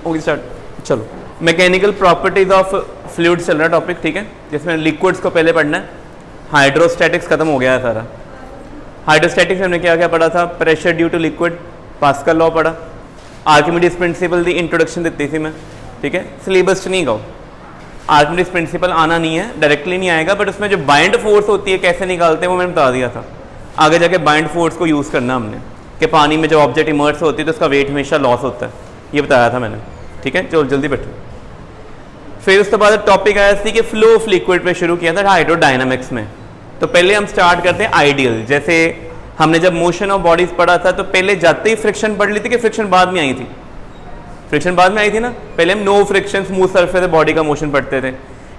होगी स्टार्ट। चलो, mechanical properties of fluid चल रहा टॉपिक, ठीक है, जिसमें लिक्विड्स को पहले पढ़ना है। हाइड्रोस्टैटिक्स खत्म हो गया है सारा। हाइड्रोस्टैटिक्स में हमने क्या क्या पढ़ा था? Pressure due to liquid, Pascal law पढ़ा, आर्किमिडीज प्रिंसिपल दी इंट्रोडक्शन देती थी मैं, ठीक है। सिलेबस नहीं गाओ, आर्किमिडीज प्रिंसिपल आना नहीं है, डायरेक्टली नहीं आएगा, बट उसमें जो बाइंड फोर्स होती है कैसे निकालते हैं वो मैंने बता दिया था। आगे जाके बाइंड फोर्स को यूज़ करना हमने, कि पानी में जो ऑब्जेक्ट इमर्स होती है तो उसका वेट हमेशा लॉस होता है, ये बताया था मैंने, ठीक है। चलो जल्दी बैठो। फिर उसके बाद टॉपिक आया थी कि फ्लो ऑफ लिक्विड पे शुरू किया था हाइड्रोडायनामिक्स में। तो पहले हम स्टार्ट करते हैं आइडियल। जैसे हमने जब मोशन ऑफ बॉडीज पढ़ा था तो पहले जाते ही फ्रिक्शन पढ़ ली थी कि फ्रिक्शन बाद में आई थी? फ्रिक्शन बाद में आई थी ना। पहले हम no friction smooth surface body का मोशन पढ़ते थे।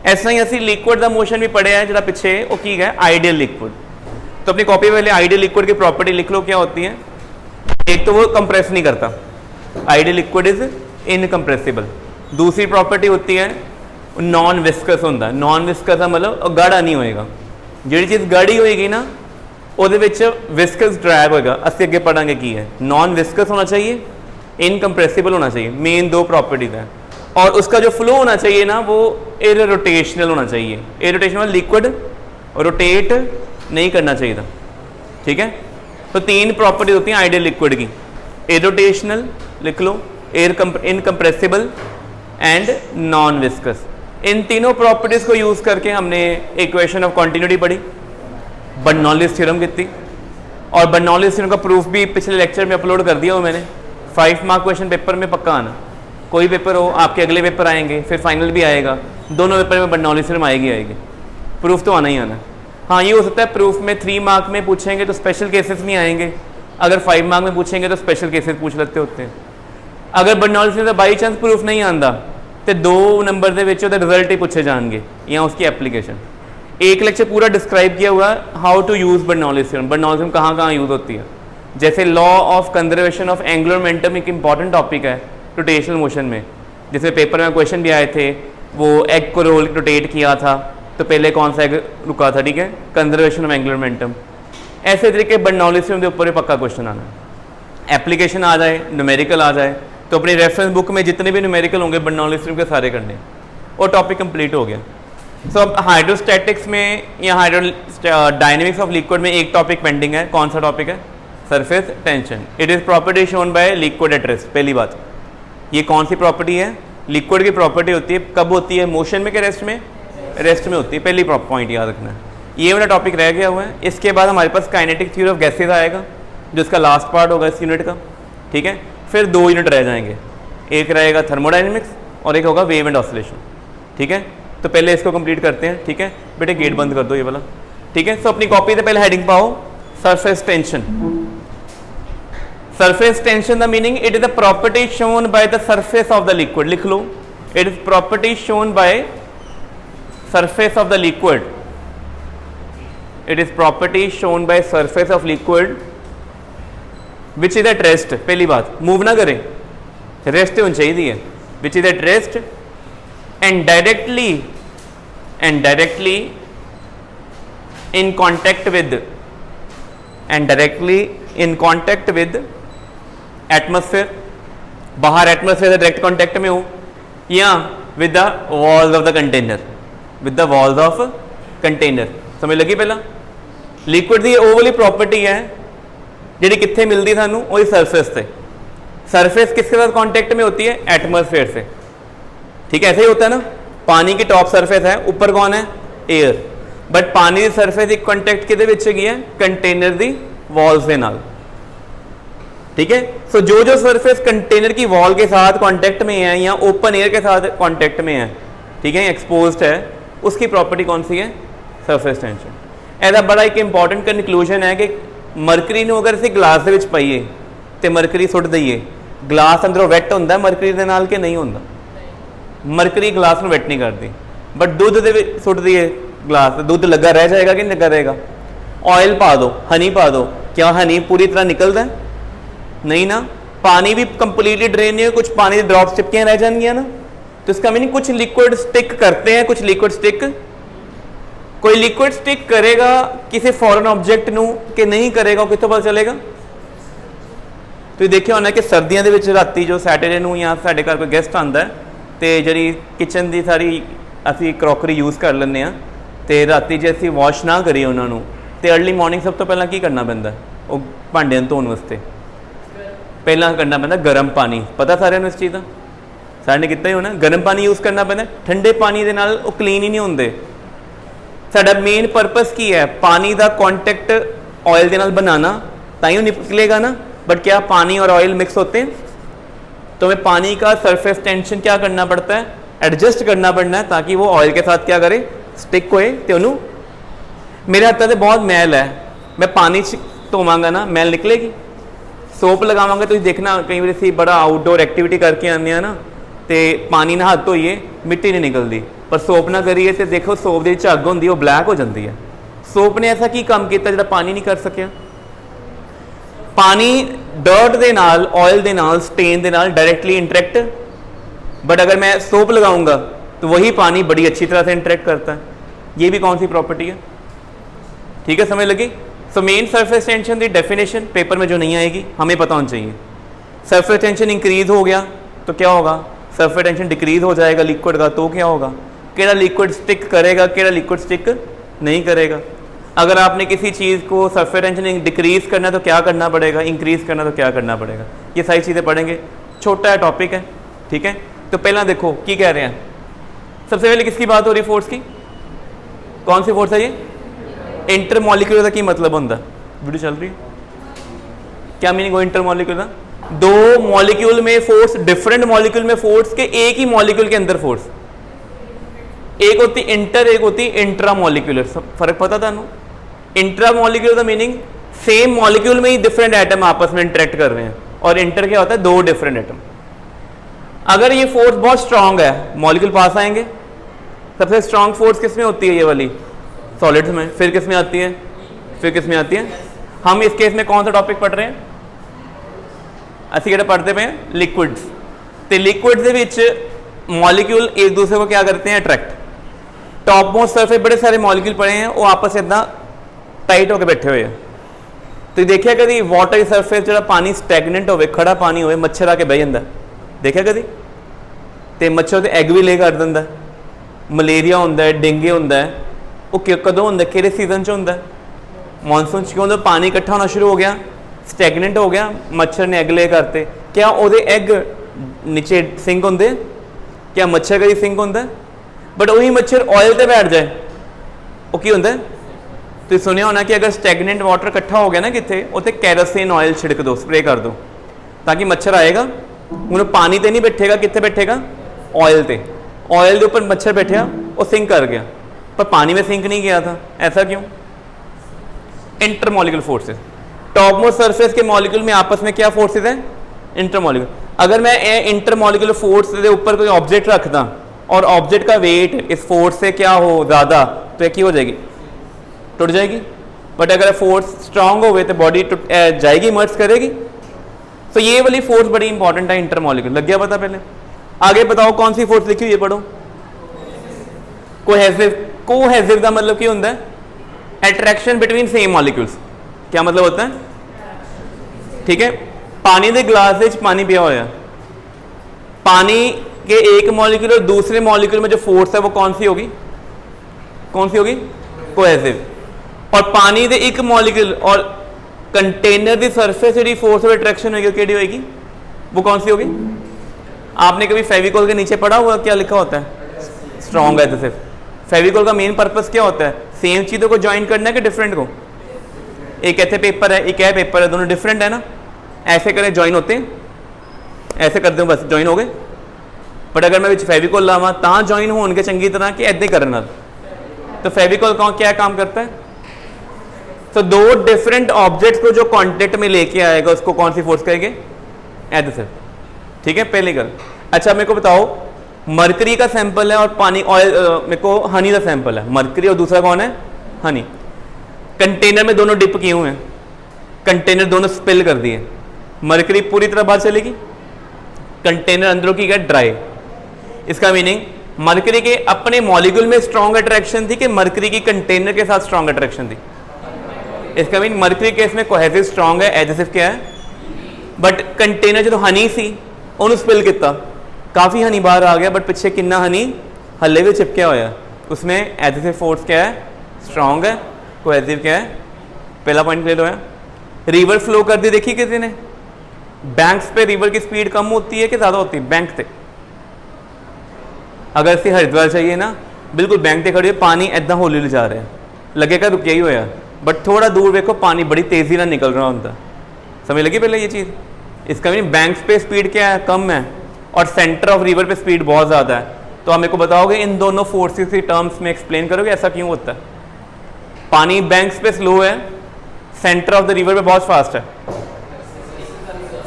ऐसा ही ऐसी लिक्विड का मोशन भी पढ़े हैं, जरा पीछे वो की गया आइडियल लिक्विड। तो अपनी कॉपी पहले आइडियल लिक्विड की प्रॉपर्टी लिख लो, क्या होती है? एक तो वो कंप्रेस नहीं करता, आइडियल लिक्विड इज इनकंप्रेसिबल। दूसरी प्रॉपर्टी होती है नॉन विस्कस होता है। नॉन विस्कस का मतलब गाढ़ा नहीं होएगा। जी चीज़ गाढ़ी होएगी ना ਉਹਦੇ ਵਿੱਚ विस्कस ड्रैग होएगा। ਅਸੀਂ ਅੱਗੇ पढ़ांगे की है। नॉन विस्कस होना चाहिए, इनकम्प्रेसिबल होना चाहिए, मेन दो प्रॉपर्टीज हैं। और उसका जो फ्लो होना चाहिए ना वो इरोटेशनल होना चाहिए। इरोटेशनल लिक्विड रोटेट नहीं करना चाहिए था, ठीक है। तो तीन प्रॉपर्टी होती हैं आइडियल लिक्विड की, इरोटेशनल लिख लो, इनकम्प्रेसिबल एंड नॉन विस्कस। इन तीनों प्रॉपर्टीज को यूज करके हमने इक्वेशन ऑफ कॉन्टिन्यूटी पढ़ी, बर्नौलीज थ्योरम की थी, और बर्नौलीज थ्योरम का प्रूफ भी पिछले लेक्चर में अपलोड कर दिया हो मैंने। 5 मार्क क्वेश्चन पेपर में पक्का आना, कोई पेपर हो, आपके अगले पेपर आएंगे, फिर फाइनल भी आएगा, दोनों पेपर में बर्नौलीज थ्योरम आएगी। प्रूफ तो आना ही आना। हाँ, ये हो सकता है प्रूफ में 3 मार्क में पूछेंगे तो स्पेशल केसेस नहीं आएंगे, अगर 5 मार्क में पूछेंगे तो स्पेशल केसेस पूछ लेते होते हैं। अगर Bernoulli's theorem by chance proof नहीं आता तो 2 नंबर के रिजल्ट ही पूछे जाएंगे या उसकी एप्लीकेशन। एक लेक्चर पूरा डिस्क्राइब किया हुआ how to use Bernoulli's theorem, Bernoulli's theorem कहाँ कहाँ यूज़ होती है। जैसे law of conservation of angular momentum एक इंपॉर्टेंट टॉपिक है रोटेशनल मोशन में, जिसमें पेपर में क्वेश्चन भी आए थे। वो एग को रोल रोटेट किया था तो पहले कौन सा एग रुका था, ठीक है, कंजर्वेशन ऑफ एंगुलर मोमेंटम। ऐसे तरीके बर्नौलीज थ्योरम के ऊपर ही पक्का क्वेश्चन आना। एप्लीकेशन आ जाए, न्यूमेरिकल आ जाए, तो अपनी रेफरेंस बुक में जितने भी न्यूमेरिकल होंगे बर्नौलीज थ्योरम के सारे करने, और टॉपिक कंप्लीट हो गया। सो अब हाइड्रोस्टैटिक्स में या डायनेमिक्स ऑफ लिक्विड में एक टॉपिक पेंडिंग है। कौन सा टॉपिक है? Surface tension. It is property shown by liquid at rest. पहली बात, ये कौन सी प्रॉपर्टी है? लिक्विड की प्रॉपर्टी होती है। कब होती है? मोशन में कि रेस्ट में? रेस्ट में होती है। पहली पॉइंट याद रखना है। ये वाला टॉपिक रह गया हुआ है। इसके बाद हमारे पास काइनेटिक थ्योरी ऑफ गैसेज आएगा, जो इसका लास्ट पार्ट होगा इस यूनिट का, ठीक है। फिर 2 यूनिट रह जाएंगे, एक रहेगा थर्मोडाइनमिक्स और एक होगा वेव एंड ऑसिलेशन, ठीक है। तो पहले इसको कंप्लीट करते हैं, ठीक है। बेटे गेट बंद कर दो ये वाला, ठीक है। सो अपनी कॉपी से पहले हेडिंग पाओ, surface tension. Surface tension the meaning, it is the property shown by the surface of the liquid. लिख लो, it is property shown by surface of the liquid. It is property shown by surface of liquid which is at rest. पहली बात, move ना करें, rest होनी चाहिए है। Which is at rest and directly in contact with atmosphere, बाहर atmosphere से direct contact में हो, या with the walls of the container, with the walls of container. समझ लगी? पहला लिक्विड की ਉਹ वाली प्रॉपर्टी है ਜਿਹੜੀ कित्थे मिलती सानू, वही सरफेस से। सरफेस किसके साथ कॉन्टैक्ट में होती है? एटमोसफेयर से, ठीक है। ऐसे ही होता है ना, पानी की टॉप सरफेस है, ऊपर कौन है? एयर। बट पानी की सरफेस एक कॉन्टैक्ट किहदे विच हैगी है? कंटेनर दी वॉल्स दे नाल, ठीक है। सो जो जो सरफेस कंटेनर की वॉल के साथ कॉन्टैक्ट में है या ओपन एयर के साथ कॉन्टैक्ट में है, ठीक है, एक्सपोज्ड है, उसकी प्रॉपर्टी कौन सी है? Surface tension. ऐसा बड़ा एक इंपॉर्टेंट कंक्लूजन है कि मरकरी नूं अगर असीं ग्लास दे विच पाईए तो मरकरी सुट दईए, ग्लास अंदरों वैट हुंदा मरकरी दे नाल कि नहीं हुंदा? मरकरी ग्लास में वेट नहीं करती, बट दुध दे सुट दिए ग्लास, दुध लगा रह जाएगा कि नहीं लगा रहेगा? ऑयल पा दो, हनी पा दो, क्या हनी पूरी तरह निकलता है? नहीं ना। पानी भी कंप्लीटली ड्रेन नहीं है, कुछ पानी की ड्रॉप्स चिपके रह जाएंगी ना। तो इसका मीनिंग कुछ लिक्विड स्टिक करते हैं, कुछ लिक्विड स्टिक, कोई लिक्विड स्टिक करेगा किसी फॉरेन ऑब्जेक्ट नू कि नहीं करेगा, कितों पता चलेगा? ਤੁਸੀਂ ਦੇਖਿਆ ਹੋਣਾ ਕਿ ਸਰਦੀਆਂ ਦੇ ਵਿੱਚ ਰਾਤੀ ਜੋ ਸੈਟਰਡੇ ਨੂੰ ਜਾਂ ਸਾਡੇ ਘਰ ਕੋਈ ਗੈਸਟ ਆਉਂਦਾ ਤੇ ਜਿਹੜੀ ਕਿਚਨ ਦੀ ਸਾਰੀ ਅਸੀਂ ਕਰੋਕਰੀ ਯੂਜ਼ ਕਰ ਲੈਂਦੇ ਹਾਂ ਤੇ ਰਾਤੀ ਜੇ ਅਸੀਂ ਵਾਸ਼ ਨਾ ਕਰੀਏ ਉਹਨਾਂ ਨੂੰ ਤੇ अर्ਲੀ ਮਾਰਨਿੰਗ ਸਭ ਤੋਂ ਪਹਿਲਾਂ ਕੀ ਕਰਨਾ ਪੈਂਦਾ ਉਹ ਭਾਂਡਿਆਂ ਨੂੰ ਧੋਣ ਵਾਸਤੇ ਪਹਿਲਾਂ ਕਰਨਾ ਪੈਂਦਾ ਗਰਮ ਪਾਣੀ ਪਤਾ ਸਾਰਿਆਂ ਨੂੰ ਇਸ ਚੀਜ਼ ਦਾ सारे ने किया ही होना गर्म पानी यूज़ करना पैदा ठंडे पानी के नाल वो क्लीन ही नहीं होंगे साडा मेन पर्पस की है पानी का कॉन्टैक्ट ऑयल के नाल बनाना ताइयों निकलेगा ना बट क्या पानी और ऑयल मिक्स होते हैं तो हमें पानी का सरफेस टेंशन क्या करना पड़ता है एडजस्ट करना पड़ना है ताकि वो ऑयल के साथ क्या करे स्टिक होए तो उन्होंने मेरे हाथों से बहुत मैल है मैं पानी धोवांगा ना मैल निकलेगी सोप लगावांगे तो देखना कई बार असीं बड़ा आउटडोर एक्टिविटी करके आने हैं ना तो पानी ना हाथ धोइए मिट्टी नहीं निकलती पर सोप ना करिए तो देखो सोप की झग होंगी वो ब्लैक हो जाती है सोप ने ऐसा की काम किया जो पानी नहीं कर सकिया पानी डर्ट के नाल ऑयल के नाल स्टेन के नाल डायरेक्टली इंटरेक्ट बट अगर मैं सोप लगाऊंगा तो वही पानी बड़ी अच्छी तरह से इंटरेक्ट करता है ये भी कौन सी प्रॉपर्टी है ठीक है समझ लगी सो मेन सरफेस टेंशन की डेफिनेशन पेपर में जो नहीं आएगी हमें पता होना चाहिए सरफेस टेंशन इंक्रीज हो गया तो क्या होगा सरफेस टेंशन डिक्रीज हो जाएगा लिक्विड का तो क्या होगा केड़ा लिक्विड स्टिक करेगा केड़ा लिक्विड स्टिक नहीं करेगा अगर आपने किसी चीज़ को सरफेस टेंशन डिक्रीज करना तो क्या करना पड़ेगा इंक्रीज करना तो क्या करना पड़ेगा ये सारी चीज़ें पढ़ेंगे छोटा टॉपिक है ठीक है तो पहला देखो की कह रहे हैं सबसे पहले किसकी बात हो रही फोर्स की कौन सी फोर्स है ये इंटर मॉलिक्यूलर का की मतलब होता वीडियो चल रही है क्या मीनिंग हो इंटर मॉलिक्यूलर दो मॉलिक्यूल में फोर्स डिफरेंट मॉलिक्यूल में फोर्स के एक ही मॉलिक्यूल के अंदर फोर्स एक होती इंटर एक होती इंट्रा मॉलिक्यूलर फर्क पता था इंट्रा मॉलिक्यूलर का मीनिंग सेम मॉलिक्यूल में ही डिफरेंट एटम आपस में इंटरेक्ट कर रहे हैं और इंटर क्या होता है दो डिफरेंट एटम अगर ये फोर्स बहुत स्ट्रांग है मॉलिक्यूल पास आएंगे सबसे स्ट्रांग फोर्स किसमें होती है ये वाली सॉलिड्स में फिर किसमें आती है फिर किसमें आती है हम इस केस में कौन सा टॉपिक पढ़ रहे हैं ਅਸੀਂ ਕਿਹੜਾ पढ़ते पे हैं लिक्विड्स तो लिक्विड्स ਦੇ ਵਿੱਚ मॉलिक्यूल एक दूसरे को क्या करते हैं अट्रैक्ट टॉप मोस्ट सरफेस बड़े सारे मॉलिक्यूल पड़े हैं वो आपस में इतना टाइट होकर बैठे हुए हैं तो देखिए कभी वाटर सरफेस जो पानी स्टैगनेंट हो खड़ा पानी हो मच्छर आके बह जाता देखिए कभी तो मच्छर तो एग भी ले कर दिंदा मलेरिया होंदा है डेंगू होंदा है वो कदों होंदा किहड़े सीजन च होंदा मॉनसून च क्यों पानी इकट्ठा होना शुरू हो गया स्टैगनेंट हो गया मच्छर ने एग ले करते क्या वो एग नीचे सिंक होंगे क्या मच्छर का ही सिंक होंगे बट वही मच्छर ऑयल से बैठ जाए वो की होंगे तो सुनिया होना कि अगर स्टैगनेंट वाटर इकट्ठा हो गया ना कितने उत्ते कैरोसिन ऑयल छिड़क दो स्प्रे कर दो ताकि मच्छर आएगा उन्हें पानी तो नहीं बैठेगा कितने बैठेगा ऑयल से ऑयल के ऊपर मच्छर बैठा वो सिंक कर गया पर पानी में सिंक नहीं गया था ऐसा क्यों intermolecular forces top most surface के मॉलिक्यूल में आपस में क्या फोर्सेस हैं इंटरमॉलिक्यूलर अगर मैं इंटरमॉलिक्यूलर फोर्स के ऊपर कोई ऑब्जेक्ट रखता और ऑब्जेक्ट का वेट इस फोर्स से क्या हो ज़्यादा तो एक ही हो जाएगी टूट जाएगी बट अगर फोर्स स्ट्रांग हो तो बॉडी टूट जाएगी मर्ज करेगी तो ये वाली फोर्स बड़ी इंपॉर्टेंट है इंटरमॉलिक्यूलर लग गया पता पहले आगे बताओ कौन सी फोर्स लिखी हुई है पढ़ो कोहेसिव का मतलब क्या होता है अट्रैक्शन बिटवीन सेम मॉलिक्यूल्स क्या मतलब होता है ठीक है पानी के गिलास में पानी पिया हुआ पानी के एक मॉलिक्यूल और दूसरे मॉलिक्यूल में जो फोर्स है वो कौन सी होगी कोहेसिव और पानी के एक मॉलिक्यूल और कंटेनर की सरफेस जी फोर्स ऑफ अट्रैक्शन होगी केड़ी होगी वो कौन सी होगी आपने कभी फेविकोल के नीचे पढ़ा हुआ क्या लिखा होता है स्ट्रॉन्ग है तो सिर्फ फेविकोल का मेन पर्पस क्या होता है सेम चीज़ों को ज्वाइन करना है कि डिफरेंट को एक ऐसे पेपर है एक है पेपर है दोनों डिफरेंट है ना ऐसे करें ज्वाइन होते हैं ऐसे करते हो बस ज्वाइन हो गए बट अगर मैं फेविकोल लावा तो ज्वाइन हो के चंगी तरह कि ऐसे करना तो फेविकोल क्या काम करता है तो दो डिफरेंट ऑब्जेक्ट्स को जो कॉन्टेक्ट में लेके आएगा उसको कौन सी फोर्स करेंगे ऐसे ठीक है पहली गल अच्छा मेरे को बताओ मरकरी का सैंपल है और पानी ऑयल मेरे को हनी का सैंपल है मरकरी और दूसरा कौन है हनी कंटेनर में दोनों डिप किए हुए हैं कंटेनर दोनों स्पिल कर दिए मरकरी पूरी तरह बाहर चलेगी कंटेनर अंदरों की क्या ड्राई इसका मीनिंग मरकरी के अपने मॉलिक्यूल में स्ट्रॉन्ग अट्रैक्शन थी कि मरकरी की कंटेनर के साथ स्ट्रॉन्ग अट्रैक्शन थी इसका मीनिंग मरकरी केस में कोहेसिव स्ट्रॉन्ग है एडहेसिव क्या है बट कंटेनर जो हनी सी ਉਹਨੂੰ स्पिल किया, काफ़ी हनी बाहर आ गया, बट पिछे कितना हनी हले भी चिपकिया होया। उसमें एडहेसिव फोर्स क्या है, स्ट्रॉन्ग है, कोहेसिव क्या है, पहला पॉइंट क्लियर होया। रिवर फ्लो कर दी देखी किसी ने, बैंक्स पे रिवर की स्पीड कम होती है कि ज़्यादा होती है, बैंक से। अगर असं हरिद्वार चाहिए ना, बिल्कुल बैंक से खड़ी हो, पानी इदा हौली हौली जा रहा है, लगेगा रुकिया ही होया, बट थोड़ा दूर देखो पानी बड़ी तेज़ी ना निकल रहा होता। समझ लगी पहले ये चीज़। इसका मीन बैंक्स पे स्पीड क्या है, कम है, और सेंटर ऑफ रिवर पे स्पीड बहुत ज़्यादा है। तो आप मेरे को बताओगे इन दोनों फोर्सेस की टर्म्स में एक्सप्लेन करोगे ऐसा क्यों होता है। पानी बैंक्स पे स्लो है, सेंटर ऑफ द रिवर पे बहुत फास्ट है।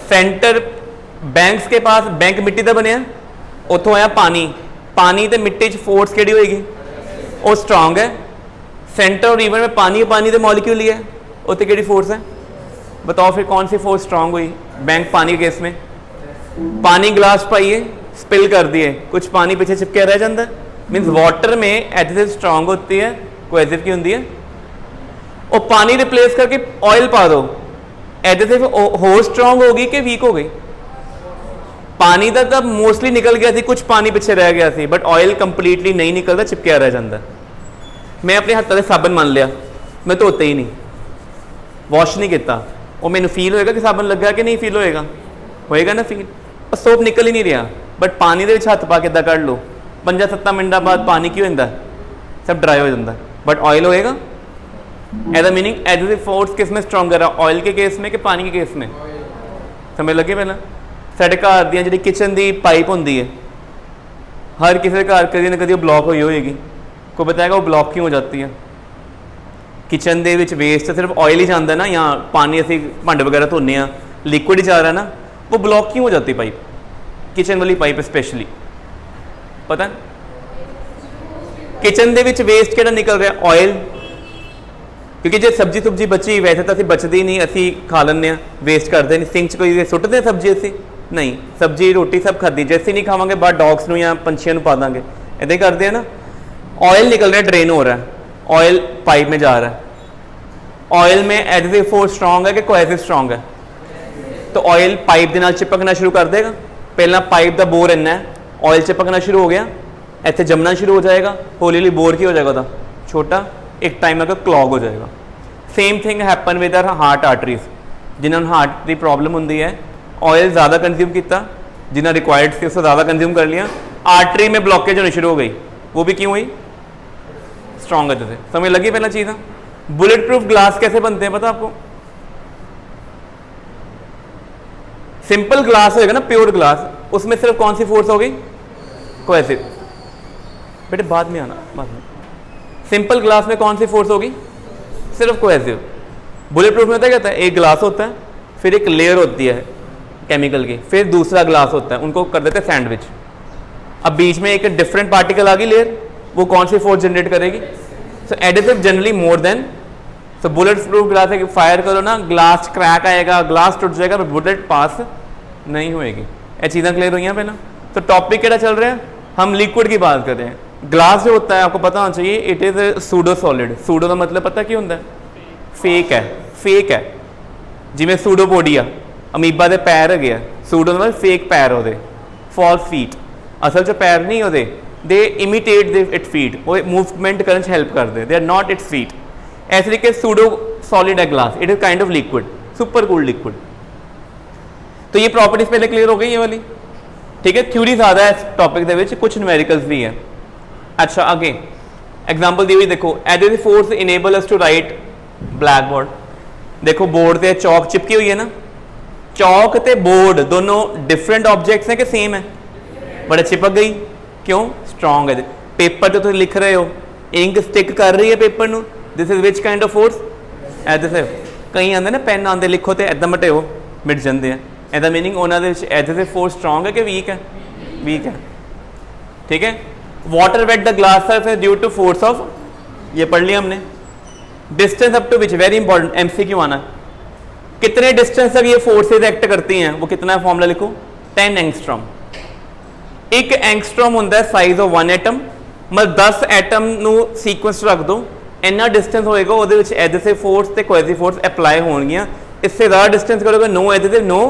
सेंटर बैंक्स के पास, बैंक मिट्टी का बने, उतों आया पानी, पानी तो मिट्टी च फोर्स केड़ी होएगी, वो स्ट्रॉन्ग है। सेंटर ऑफ रिवर में पानी के मॉलिक्यूल ही है, उत्ते केड़ी फोर्स है, बताओ फिर कौन सी फोर्स स्ट्रॉन्ग हुई। बैंक पानी के केस में पानी ग्लास पाइए, स्पिल कर दिए, कुछ पानी पीछे चिपके रह जाता है। मीन्स वाटर में एडहेसिव स्ट्रॉन्ग होती है, कोहेसिव की होती है। और पानी रिप्लेस करके ऑयल पा दो, एडहेसिव हो स्ट्रॉन्ग होगी कि वीक हो गई। पानी का तब मोस्टली निकल गया थी, कुछ पानी पीछे रह गया थी, बट ऑयल कंप्लीटली नहीं निकलता, चिपकिया रह जाता। मैं अपने हाथों से साबन मान लिया, मैं धोते ही नहीं, वॉश नहीं किया, और मैंने फील होएगा कि साबन लगा कि नहीं, फील होएगा ना फील। और सोप निकल ही नहीं रहा, बट पानी के हथ पा के इदा कर लो, 5-7 मिनट बाद पानी की होता सब ड्राई हो जाता, बट ऑयल होएगा। एज मीनिंग एडहेसिव फोर्स किस में स्ट्रॉन्गर है, ऑयल के केस में कि पानी के केस में। समझ लगे पहला। साढ़े घर दी जी किचन की पाइप होंगी है, हर किसी के घर कभी ना कभी ब्लॉक हुई होएगी, कोई बताएगा वो ब्लॉक क्यों हो जाती है। किचन के वेस्ट सिर्फ ऑयल ही जाता है ना, या पानी असी भांडे वगैरह धोने, लिक्विड ही जा रहा है ना, वो ब्लॉक क्यों हो जाती पाइप, किचन वाली पाइप स्पेशली, पता किचन के वेस्ट केड़ा निकल रहा है, ऑयल। क्योंकि जो सब्जी सुब्जी बची, वैसे तो असी बचती नहीं, असी खा लें, वेस्ट करते नहीं, सिंक च कोई सुट्टते सब्जी असी नहीं, सब्जी रोटी सब खाती, जैसे नहीं खावे बाहर डॉग्स या पंछियों पा देंगे, इदा ही करते हैं ना। ऑयल निकल रहा है, ड्रेन हो रहा है, ऑयल पाइप में जा रहा है। ऑयल में एडहेसिव फोर्स स्ट्रॉन्ग है कि कोहेसिव स्ट्रॉन्ग है, तो ऑयल पाइप के नाल चिपकना शुरू कर देगा। पहला पाइप का बोर इन्ना है, ऑयल चिपकना शुरू हो गया, इतने जमना शुरू हो जाएगा, हौली हौली बोर की हो जाएगा वह छोटा, एक टाइम अगर क्लॉग हो जाएगा। Same thing happen with our heart arteries, जिन्होंने हार्ट की प्रॉब्लम होंगी है, ऑयल ज़्यादा कंज्यूम किया, जिन्हें रिक्वायर्ड से उससे ज़्यादा कंज्यूम कर लिया, आर्टरी में ब्लॉकेज होनी शुरू हो गई, वो भी क्यों हुई, स्ट्रॉन्ग है जैसे। समझ लगी पहला चीज़। बुलेट प्रूफ ग्लास कैसे बनते हैं पता आपको, सिंपल ग्लास होएगा ना, प्योर ग्लास, उसमें सिर्फ कौन सी फोर्स होगी, कोहेसिव। बेटे बाद में आना, बाद में। सिंपल ग्लास में कौन सी फोर्स होगी, सिर्फ कोहेसिव। बुलेट प्रूफ में होता है, क्या होता है, एक ग्लास होता है, फिर एक लेयर होती है केमिकल की, फिर दूसरा ग्लास होता है, उनको कर देते हैं सैंडविच। अब बीच में एक डिफरेंट पार्टिकल आ गई लेयर, वो कौन सी फोर्स जनरेट करेगी, सो adhesive generally more than. So bullet proof glass है, फायर करो ना, ग्लास क्रैक आएगा, ग्लास टूट जाएगा, पर बुलेट पास नहीं होएगी। ये चीज़ें क्लियर हुई हैं पहला। तो टॉपिक क्या चल रहा है, हम लिक्विड की बात कर रहे हैं। ग्लास जो होता है आपको पता होना चाहिए, it is pseudo solid. Pseudo का मतलब पता क्या होता है, फेक है, फेक है। जिमें सूडोपोडिया अमीबा के पैर है, सूडो मतलब फेक पैर होते, फॉल्स फीट, असल च पैर नहीं होते, they imitate they it feet, वो मूवमेंट करने से हेल्प करते, they are not its feet. ऐसे तरीके सूडो सॉलिड है glass, it is kind of liquid, super cooled liquid. तो ये प्रॉपर्टीज पहले क्लियर हो गई ये वाली, ठीक है। थ्योरी ज़्यादा है इस टॉपिक के, कुछ न्यूमेरिकल्स भी है। अच्छा आगे एग्जाम्पल दी हुई देखो, adhesive force enable us to write black board. देखो बोर्ड से चौक चिपकी हुई है ना, चौक ते बोर्ड दोनों डिफरेंट ऑब्जेक्ट्स हैं कि सेम है, बड़े चिपक गई, क्यों, स्ट्रॉन्ग है। पेपर तो तुम लिख रहे हो, इंक स्टिक कर रही है पेपर ਨੂੰ, this is which kind of force, adhesive. कई आते ना पेन आते लिखो तो इदा मटे हो मिट जाते हैं, ਇਹਦਾ मीनिंग उन्होंने एडहेसिव फोर्स स्ट्रॉन्ग है कि वीक है, वीक है, ठीक है। Water wet the glass surface due to force of, ये पढ़ लिया हमने। Distance up to which, very important, MCQ आना, कितने डिस्टेंस तक ये फोर्सेज एक्ट करती हैं, वो कितना फॉर्मूला लिखो, 10 एंगस्ट्रॉम। एक एंगस्ट्रॉम होता है साइज ऑफ 1 एटम, मतलब 10 एटम सीक्वेंस रख दो, इन्ना डिस्टेंस होएगा, वो एडहेसिव फोर्स ते कोहेसिव फोर्स अप्लाई होणगियां। इससे ज़्यादा डिस्टेंस करोगे no adhesive no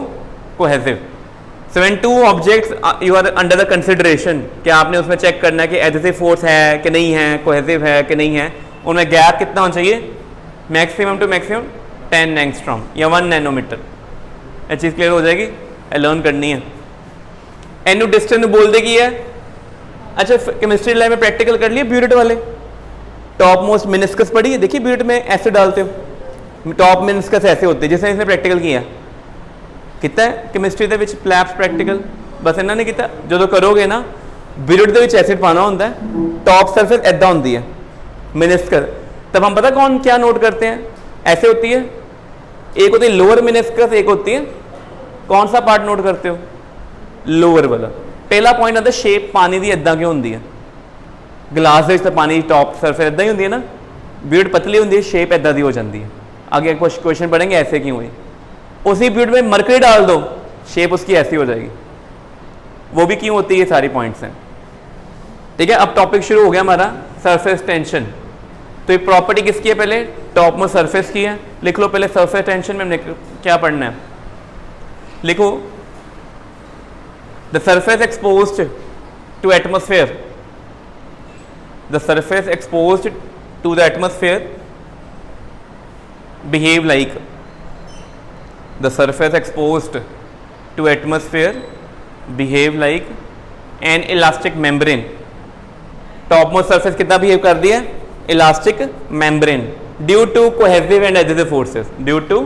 cohesive. So when two objects you are under the consideration, कि आपने उसमें चेक करना है कि एडहेसिव फोर्स है कि नहीं है, कोहेसिव है कि नहीं है, उनमें गैप कितना होना चाहिए, मैक्सिमम टू मैक्सिमम 10 एंगस्ट्रॉम या 1 नैनोमीटर। ये चीज़ क्लियर हो जाएगी, लर्न करनी है। एनु डिस्टेंस बोल देगी है। अच्छा केमिस्ट्री लैब में प्रैक्टिकल कर लिए ब्यूरेट वाले, टॉप मोस्ट मिनिस्कस पढ़ी है, देखिए ब्यूरेट में ऐसे डालते हो, टॉप मिनिस्कस ऐसे होते हैं, जिसने इसने प्रैक्टिकल किया कितना है केमिस्ट्री ਦੇ ਵਿੱਚ प्लैब्स प्रैक्टिकल, बस ਇਹਨਾਂ ने ਕੀਤਾ। ਜਦੋਂ ਕਰੋਗੇ ਨਾ ब्यूरेट ਦੇ ਵਿੱਚ एसिड पाना होता है, टॉप सरफेस ऐदा होती है मिनिस्कस, तब हम पता कौन क्या नोट करते हैं, ऐसे होती है, एक होती है लोअर मिनिस्कस, एक होती है, कौन सा पार्ट नोट करते हो, लोअर वाला। पहला पॉइंट आता है शेप पानी की इदा क्यों होती है, गिलास के पानी टॉप सरफेस इदा ही होती है ना, ब्यूरेट पतली होती है, शेप इदा की हो जाती है। आगे कुछ क्वेश्चन पढ़ेंगे ऐसे क्यों हुई, उसी ब्यूरेट में मरकरी डाल दो, शेप उसकी ऐसी हो जाएगी, वो भी क्यों होती है, ये सारी पॉइंट्स हैं। ठीक है, अब टॉपिक शुरू हो गया हमारा सरफेस टेंशन। तो ये प्रॉपर्टी किसकी है, पहले टॉप मोस्ट सरफेस की है, लिख लो पहले सरफेस टेंशन में हमने क्या पढ़ना है, लिखो the surface exposed to atmosphere, the surface exposed to the atmosphere behave like, the surface exposed to atmosphere behave like an elastic membrane. Top most surface कितना बिहेव कर दिया, elastic membrane, due to cohesive and adhesive forces, due to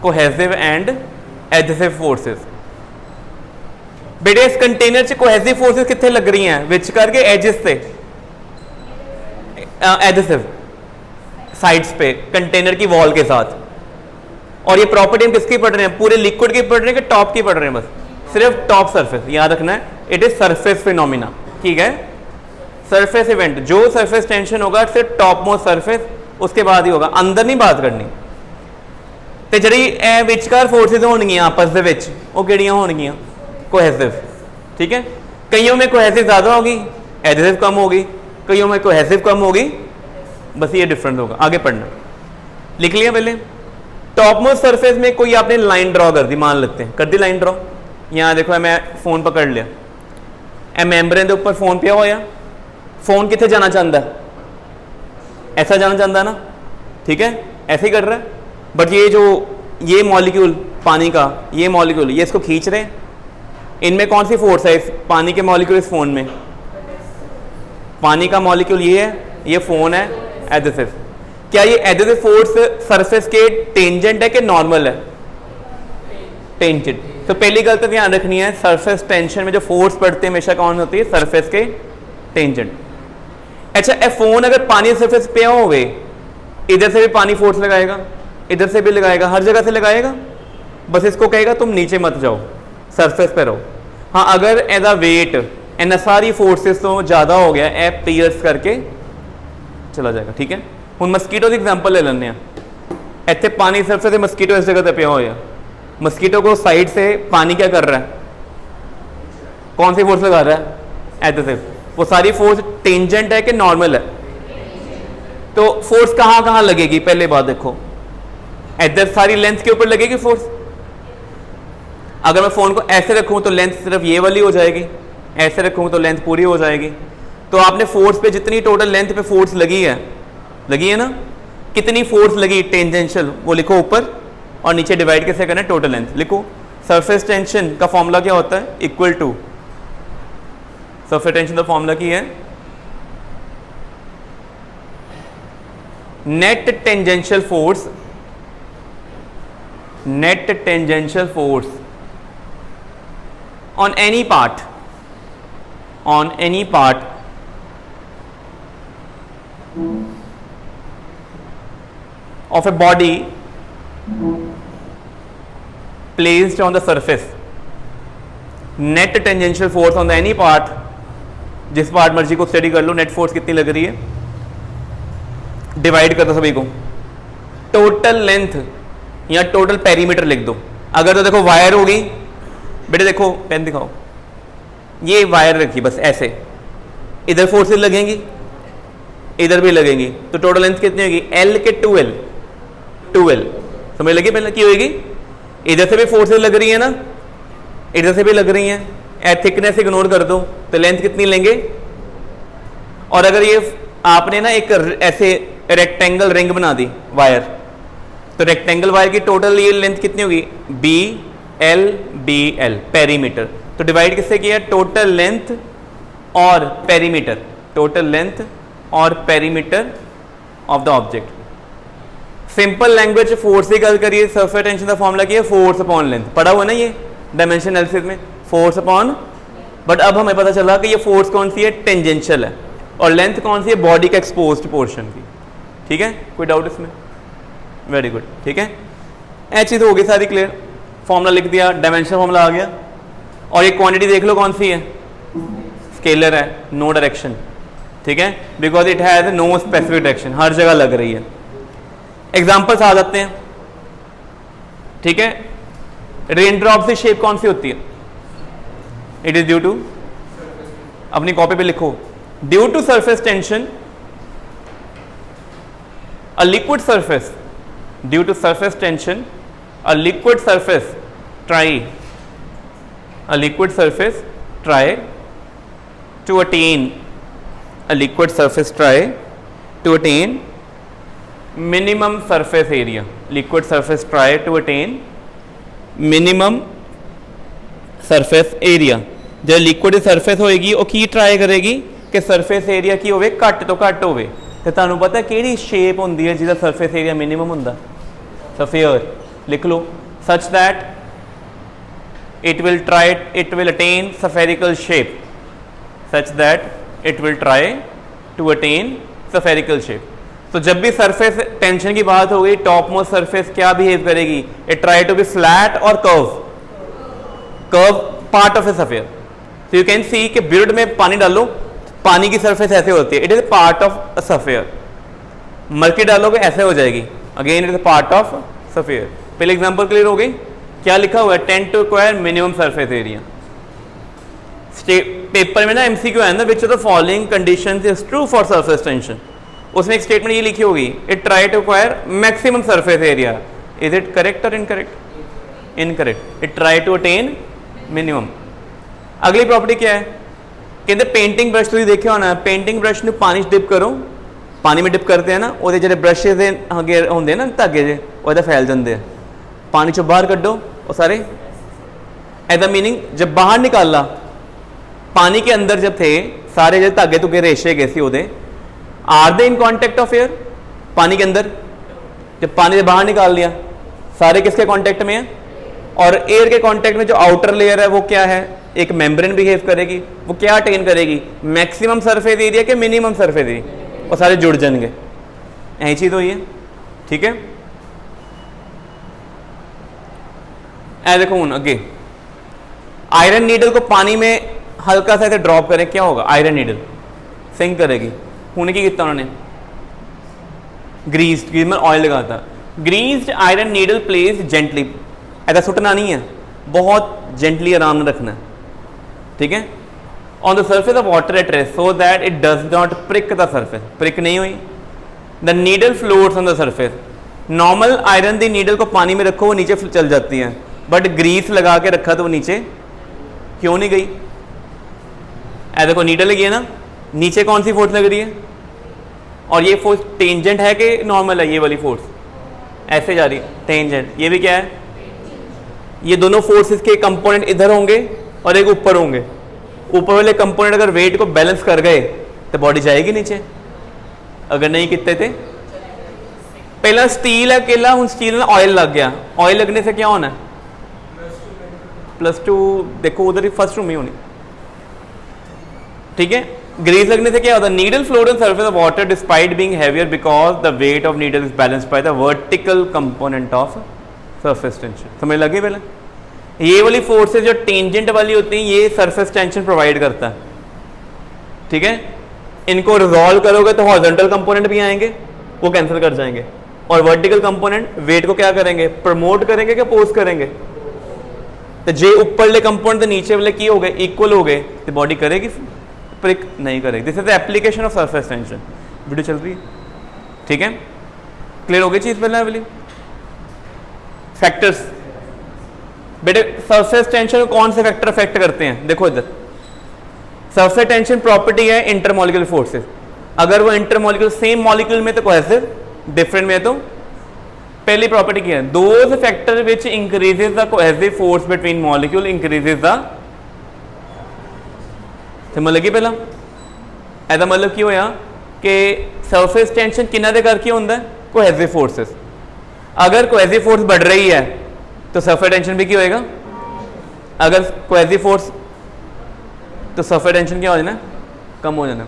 cohesive and adhesive forces. बेटे इस container च cohesive forces कितने लग रही हैं, विच करके एजेस से, एडहेसिव साइड्स पे कंटेनर की वॉल के साथ। और ये प्रॉपर्टी हम किसकी पढ़ रहे हैं, पूरे लिक्विड की पढ़ रहे हैं कि टॉप की पढ़ रहे हैं, बस सिर्फ टॉप सरफेस याद रखना है, इट इज सरफेस फिनोमिना। ठीक है, सरफेस इवेंट, जो सरफेस टेंशन होगा सिर्फ टॉप मोस्ट सरफेस, उसके बाद ही होगा, अंदर नहीं बात करनी। तो जी विचकार फोर्सेज होणगियां आपस दे विच, वो किहड़ियां होणगियां, कोहेसिव। ठीक है, कईयों में कोहेसिव ज़्यादा होगी, एडहेसिव कम होगी, कईयों में कोहेसिव कम होगी, बस ये डिफरेंस होगा। आगे पढ़ना, लिख लिया पहले। टॉप मोस्ट सरफेस में कोई आपने लाइन ड्रॉ कर दी, मान लेते हैं कर दी लाइन ड्रॉ, यहाँ देखो मैं फोन पकड़ लिया, ए मैम्ब्रेन के ऊपर फोन पिया होया, फोन कितने जाना चाहता है, ऐसा जाना चाहता है ना, ठीक है ऐसे ही कर रहा है, बट ये मॉलिक्यूल पानी का, ये मॉलिक्यूल ये इसको खींच रहे हैं, इनमें कौन सी फोर्स है, इस पानी के मॉलिक्यूल इस फोन में, पानी का मॉलिक्यूल ये है, ये फोन है एडहेसिव। क्या ये एडहेसिव फोर्स सरफेस के टेंजेंट है कि नॉर्मल है, टेंजेंट। तो पहली गलती ध्यान रखनी है, सरफेस टेंशन में जो फोर्स पड़ते हैं हमेशा कौन होती है, सरफेस के टेंजेंट। अच्छा ए फोन अगर पानी सरफेस पे हो गए, इधर से भी पानी फोर्स लगाएगा, इधर से भी लगाएगा, हर जगह से लगाएगा, बस इसको कहेगा तुम नीचे मत जाओ, सरफेस पे रहो। हाँ अगर एदा वेट एना सारी फोर्सेस तो ज़्यादा हो गया, ए पियर्स करके चला जाएगा। ठीक है, हम मस्कीटो की एग्जाम्पल ले लेने, इतने पानी सरफेस से मस्कीटो इस जगह पे पिया होया, मस्कीटो को साइड से पानी क्या कर रहा है, कौन सी फोर्स लगा रहा है, एडहेसिव। वो सारी फोर्स टेंजेंट है कि नॉर्मल है, तो फोर्स कहाँ कहाँ लगेगी, पहले बात देखो, इधर सारी लेंथ के ऊपर लगेगी फोर्स। अगर मैं फोन को ऐसे रखूँ तो लेंथ सिर्फ ये वाली हो जाएगी, ऐसे रखूँ तो लेंथ पूरी हो जाएगी। तो आपने फोर्स पे जितनी टोटल लेंथ पे फोर्स लगी है ना, कितनी फोर्स लगी टेंजेंशियल, वो लिखो ऊपर, और नीचे डिवाइड कैसे करना है, टोटल लेंथ लिखो। सरफेस टेंशन का फॉर्मूला क्या होता है, इक्वल टू, सरफेस टेंशन का फॉर्मूला की है net tangential force, net tangential force on any part, on any part of a body placed on the surface, net tangential force on the any part, जिस part मर्जी को study कर लो, net force कितनी लग रही है, डिवाइड कर दो सभी को, टोटल लेंथ या टोटल पेरीमीटर लिख दो। अगर तो देखो वायर होगी, बेटे देखो पेन दिखाओ, ये वायर रखी बस ऐसे, इधर फोर्सेस लगेंगी, इधर भी लगेंगी, तो टोटल लेंथ कितनी होगी, एल के 2L समझ लगी, पहले की होगी, इधर से भी फोर्सेस लग रही है ना, इधर से भी लग रही हैं, थिकनेस इग्नोर कर दो तो लेंथ कितनी लेंगे। और अगर ये आपने ना एक ऐसे रेक्टेंगल रिंग बना दी वायर, तो रेक्टेंगल वायर की टोटल ये लेंथ कितनी होगी, बी एल पेरीमीटर। तो डिवाइड किससे किया, टोटल लेंथ और पेरीमीटर, टोटल लेंथ और perimeter of the object. Simple language force की गल करिए, सरफेस टेंशन का फॉर्मूला किया फोर्स अपॉन लेंथ, पढ़ा हुआ ना ये डायमेंशन एनालिसिस में, फोर्स अपॉन। बट अब हमें पता चला कि ये फोर्स कौन सी है, टेंजेंशियल है, और लेंथ कौन सी है, बॉडी के एक्सपोज्ड पोर्शन की। ठीक है, कोई डाउट इसमें, वेरी गुड। ठीक है, ये चीज़ हो गई सारी क्लियर, फॉर्मूला लिख दिया, डायमेंशन फॉर्मूला आ गया। और ये क्वांटिटी देख लो कौन सी है, स्केलर है, नो डायरेक्शन। ठीक है, because it has no specific direction, हर जगह लग रही है। एग्जाम्पल्स आ जाते हैं। ठीक है, रेन ड्रॉप की शेप कौन सी होती है, इट इज ड्यू टू, अपनी कॉपी पे लिखो, due to surface tension a liquid surface, due to surface tension a liquid surface try to attain minimum surface area, liquid surface try to attain minimum surface area। जो liquid surface होएगी वो की try करेगी कि surface area की होवे घट तो घट होवे। तो तुहानू पता किहड़ी शेप होंदी है जिहदा सरफेस एरिया मिनिमम हुंदा, स्फीयर। लिख लो, such that it will attain spherical shape, such that it will try to attain spherical shape. तो जब भी सरफेस टेंशन की बात होगी, टॉप मोस्ट सरफेस क्या बिहेव करेगी, it try to be flat और curve part of a sphere. So you can see कि बियर्ड में पानी डालो, पानी की सरफेस ऐसे होती है, it is part of a sphere. Mercury डालोगे ऐसे हो जाएगी, again it is part of sphere. पहले एग्जांपल क्लियर हो गई, क्या लिखा हुआ है, tend to acquire minimum surface area. Paper में ना एमसीक्यू है ना, which of the following conditions is true for surface tension, उसमें एक स्टेटमेंट ये लिखी होगी, it try to acquire maximum surface area. Is it correct और incorrect, incorrect. It try to attain minimum. अगली प्रॉपर्टी क्या है, कहते पेंटिंग ब्रश तुम देखे होना, पेंटिंग ब्रश में पानी डिप करो, पानी में डिप करते हैं ना, वो जो ब्रशेज होंगे ना धागे जे, वो फैल जाते हैं, पानी चो बाहर कड्डो वो सारे, एज मीनिंग जब बाहर निकाला, पानी के अंदर जब थे सारे जो धागे धुगे रेशे गए थे, are they in contact of air, पानी के अंदर, जब पानी से बाहर निकाल लिया सारे किसके कॉन्टेक्ट में है, और एयर के कॉन्टेक्ट में जो आउटर लेयर है वो क्या है, एक मेम्ब्रेन बिहेव करेगी, वो क्या अटेन करेगी, मैक्सिमम सरफेस एरिया के मिनिमम सरफेस एरिया, और सारे जुड़ जाएंगे, यही चीज हुई है। ठीक है, ऐ देखो हूं अगे, आयरन नीडल को पानी में हल्का सा ऐसे ड्रॉप करें, क्या होगा, आयरन नीडल सिंक करेगी। हूं की किया उन्होंने, ग्रीस्ड में ऑयल लगाता, greased iron needle place gently, ऐसा सुटना नहीं है, बहुत जेंटली आराम में रखना है। ठीक है, on the surface of water at rest so that it does not prick the surface, prick नहीं हुई। The needle floats on the surface, normal iron the needle को पानी में रखो वो नीचे चल जाती है, बट ग्रीस लगा के रखा तो वो नीचे क्यों नहीं गई। ऐ देखो नीडल लगी है ना, नीचे कौन सी फोर्स लग रही है, और ये फोर्स टेंजेंट है कि नॉर्मल है, ये वाली फोर्स ऐसे जा रही है टेंजेंट, ये भी क्या है, ये दोनों फोर्सेस के कंपोनेंट इधर होंगे और एक ऊपर होंगे। ऊपर वाले कंपोनेंट अगर वेट को बैलेंस कर गए तो बॉडी जाएगी नीचे, अगर नहीं कितने थे। पहला स्टील है अकेला, हूँ स्टील में ऑयल लग गया, ऑयल लगने से क्या होना है, +2, देखो उधर ही फर्स्ट रूम ही होनी। ठीक है, ग्रीस लगने से क्या होता है, needle float on surface of water despite being heavier because the weight of needle is balanced by the vertical component of surface tension. समझ लगे पहले, ये वाली फोर्सेस जो टेंजेंट वाली होती हैं ये सरफेस टेंशन प्रोवाइड करता है। ठीक है, इनको रिजॉल्व करोगे तो हॉरिजॉन्टल कंपोनेंट भी आएंगे, वो कैंसिल कर जाएंगे, और वर्टिकल कंपोनेंट वेट को क्या करेंगे, प्रमोट करेंगे कि पोस्ट करेंगे। तो जे ऊपरले कंपोनेंट तो नीचे वाले की हो गए, इक्वल हो गए, तो बॉडी करेगी, प्रिक नहीं करेगी। This is the application of surface tension. Video चल रही है, ठीक है, क्लियर हो गई चीज पहले वाली। फैक्टर्स बेटे सरफेस टेंशन को कौन से फैक्टर अफेक्ट करते हैं, देखो इधर सरफेस टेंशन प्रॉपर्टी है इंटरमॉलिक्यूलर फोर्सेस, अगर वो इंटरमॉलिक्यूलर सेम मॉलिक्यूल में तो कोहेसिव, डिफरेंट में तो पहली प्रॉपर्टी क्या है, those factor which increases the cohesive force between molecule increases the, समझ लगी पहला ऐसा मतलब की होया कि सरफेस टेंशन किन्ना दे करके होंदा है, कोहेसिव फोर्सेस, अगर कोहेसिव फोर्स बढ़ रही है तो सरफेस टेंशन भी क्या होएगा, अगर कोहेसिव फोर्स तो सरफेस टेंशन क्या हो जाना, कम हो जाना।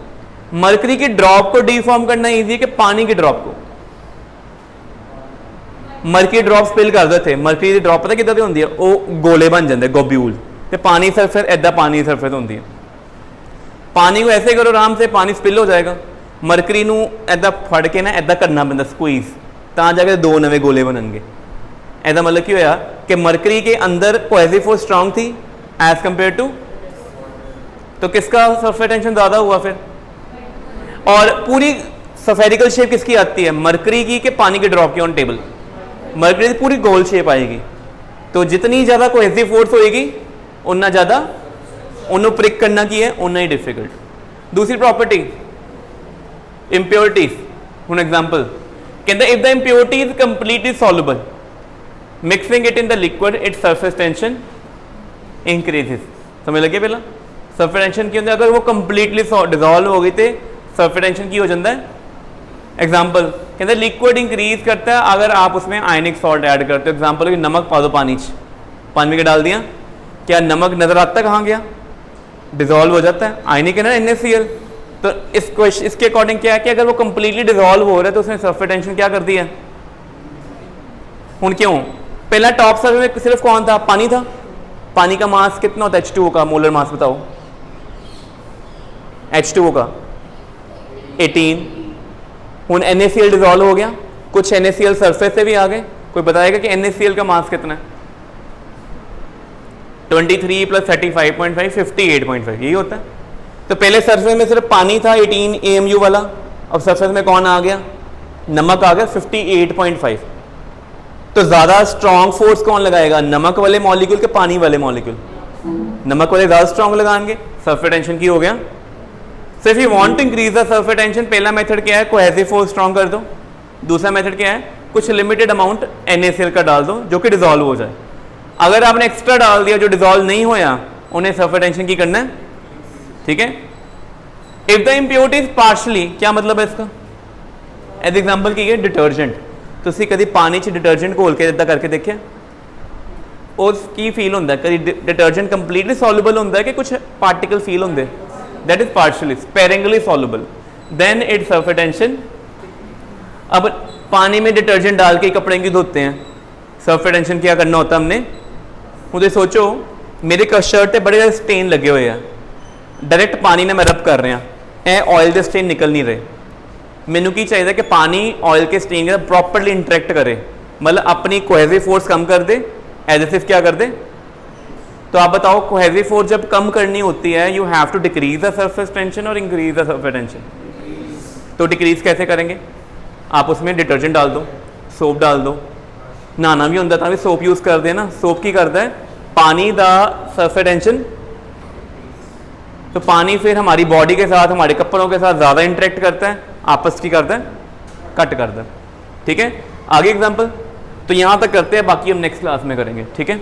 मरकरी की ड्रॉप को डिफॉर्म करना इजी है कि पानी की ड्रॉप को, मरकरी ड्रॉप स्पिल कर देते, मरकरी की ड्रॉप पता किदां दी होंदी है, वो गोले बन जाते गोब्यूल, ते पानी सरफेस ऐदा पानी सरफेस होंदी है, पानी को ऐसे करो आराम से पानी स्पिल हो जाएगा, मरकरी नू ऐदा फड़ के ना ऐदा करना पैंदा स्क्वीज, तां जाके दो नवे गोले बननगे। ऐसा मतलब की होया कि मरकरी के अंदर कोहेसिव फोर्स स्ट्रांग थी एज कंपेयर टू, तो किसका सरफेस टेंशन ज्यादा हुआ फिर, और पूरी सफेरिकल शेप किसकी आती है, मरकरी की, के पानी के ड्रॉप की ऑन टेबल, मरकरी की पूरी गोल शेप आएगी, तो जितनी ज्यादा कोहेसिव फोर्स होएगी उतना ज्यादा उन्होंने प्रिक करना की है उतना ही डिफिकल्ट। दूसरी प्रॉपर्टी इंप्योरिटीज, हुन एग्जांपल कहते if the impurity is completely soluble mixing it in the liquid it surface tension increases, समझ लगे पहला सरफेस टेंशन की होती है, अगर वो कंप्लीटली डिजॉल्व हो गई तो सरफेस टेंशन की हो जाता है। एग्जांपल कहते लिक्विड इंक्रीज करता है अगर आप उसमें आयनिक सॉल्ट ऐड करते हो, एग्जांपल कि नमक पा दो पानी में के डाल दिया, क्या नमक नजर आता है कहाँ गया, डिजॉल्व हो जाता है, आयनिक है ना NaCl, तो इसके अकॉर्डिंग क्या है कि अगर वो कंप्लीटली डिजॉल्व हो रहा है तो उसने सरफेस टेंशन क्या कर दिया, क्यों पहला टॉप सर्फेस में सिर्फ कौन था, पानी था, पानी का मास कितना होता है H2O का, मोलर मास बताओ H2O का 18, हुन NaCl डिजॉल्व हो गया, कुछ NaCl सरफेस से भी आ गए, कोई बताएगा कि NaCl का मास कितना है, 23 + 35.5 58.5 यही होता है। तो पहले सरफेस में सिर्फ पानी था 18 AMU वाला, अब सरफेस में कौन आ गया, नमक आ गया 58.5, तो ज्यादा स्ट्रॉन्ग फोर्स कौन लगाएगा, नमक वाले मॉलिक्यूल के पानी वाले मॉलिक्यूल, नमक वाले ज्यादा स्ट्रॉन्ग लगाएंगे, सरफेस टेंशन की हो गया। So if you want to increase the surface tension, पहला मेथड क्या है, कोहेसिव फोर्स स्ट्रॉन्ग कर दो, दूसरा मेथड क्या है, कुछ लिमिटेड अमाउंट NaCl का डाल दो जो कि डिजॉल्व हो जाए, अगर आपने एक्स्ट्रा डाल दिया जो डिजॉल्व नहीं होया उन्हें सरफेस टेंशन की करना है, ठीक है। If the impurity is partially, क्या मतलब है इसका, एज एग्जांपल की डिटर्जेंट, ਤੁਸੀਂ कभी पानी च डिटर्जेंट घोल के इदा करके देखिए उसकी फील होंगे, कभी डिटर्जेंट कंप्लीटली सॉल्युबल होंगे कि कुछ पार्टिकल फील होंगे, that is partially sparingly soluble, then it surface tension. अब पानी में डिटर्जेंट डाल के कपड़े की धोते हैं, सरफेस टेंशन क्या करना होता हमने, मुझे सोचो मेरे शर्ट पर बड़े ज़्यादा स्टेन लगे हुए हैं, डायरेक्ट पानी ने मैं रब कर रहा, ए ऑयल के स्टेन निकल नहीं रहे, मैनू की चाहिए कि पानी ऑयल के स्टेन के प्रॉपरली इंटरेक्ट करे, मतलब अपनी कोहेसिव फोर्स कम कर दे, एडहेसिव क्या कर दे। तो आप बताओ कोहेसिव फोर्स जब कम करनी होती है you have to decrease the surface tension और इंक्रीज द सरफेस टेंशन, तो डिक्रीज कैसे करेंगे, आप उसमें डिटर्जेंट डाल दो, सोप डाल दो, नहाना भी होंगे तो भी सोप यूज़ कर देना, सोप की करता है पानी द सरफेस टेंशन, तो पानी फिर हमारी बॉडी के साथ हमारे कपड़ों के साथ ज़्यादा इंटरेक्ट करता है, आपस की करता है, कट करता है, ठीक है। आगे एग्जांपल तो यहाँ तक करते हैं, बाकी हम नेक्स्ट क्लास में करेंगे, ठीक है।